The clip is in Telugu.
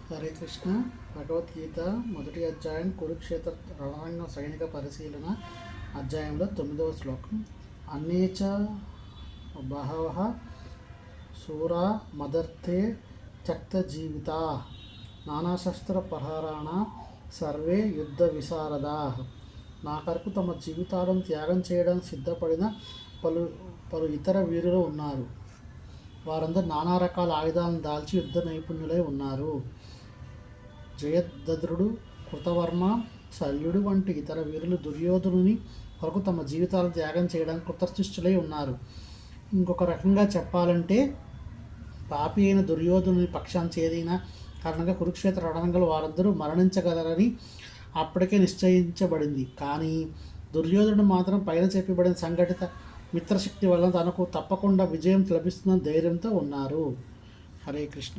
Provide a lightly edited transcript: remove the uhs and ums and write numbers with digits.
హరే కృష్ణ. భగవద్గీత మొదటి అధ్యాయం కురుక్షేత్ర రణరంగ సైనిక పరిశీలన అధ్యాయంలో 9వ శ్లోకం. అన్యేచ బహవః శూరా మదర్థే త్యక్త జీవితా నానాశస్త్ర ప్రహారాణ సర్వే యుద్ధ విశారదాః. నా కొరకు తమ జీవితాలను త్యాగం చేయడానికి సిద్ధపడిన పలు ఇతర వీరులు ఉన్నారు. వారందరూ నానా రకాల ఆయుధాలను దాల్చి యుద్ధ నైపుణ్యులై ఉన్నారు. జయద్రథుడు, కృతవర్మ, శల్యుడు వంటి ఇతర వీరులు దుర్యోధనుని కొరకు తమ జీవితాలను త్యాగం చేయడానికి కృతస్థిష్టులై ఉన్నారు. ఇంకొక రకంగా చెప్పాలంటే పాపి అయిన దుర్యోధనుని పక్షాన్ని చేరిన కారణంగా కురుక్షేత్ర రణరంగంలో వారందరూ మరణించగలరని అప్పటికే నిశ్చయించబడింది. కానీ దుర్యోధనుడు మాత్రం పైన చెప్పబడిన సంఘటిత మిత్రశక్తి వలన తనకు తప్పకుండా విజయం లభిస్తున్న ధైర్యంతో ఉన్నారు. హరే కృష్ణ.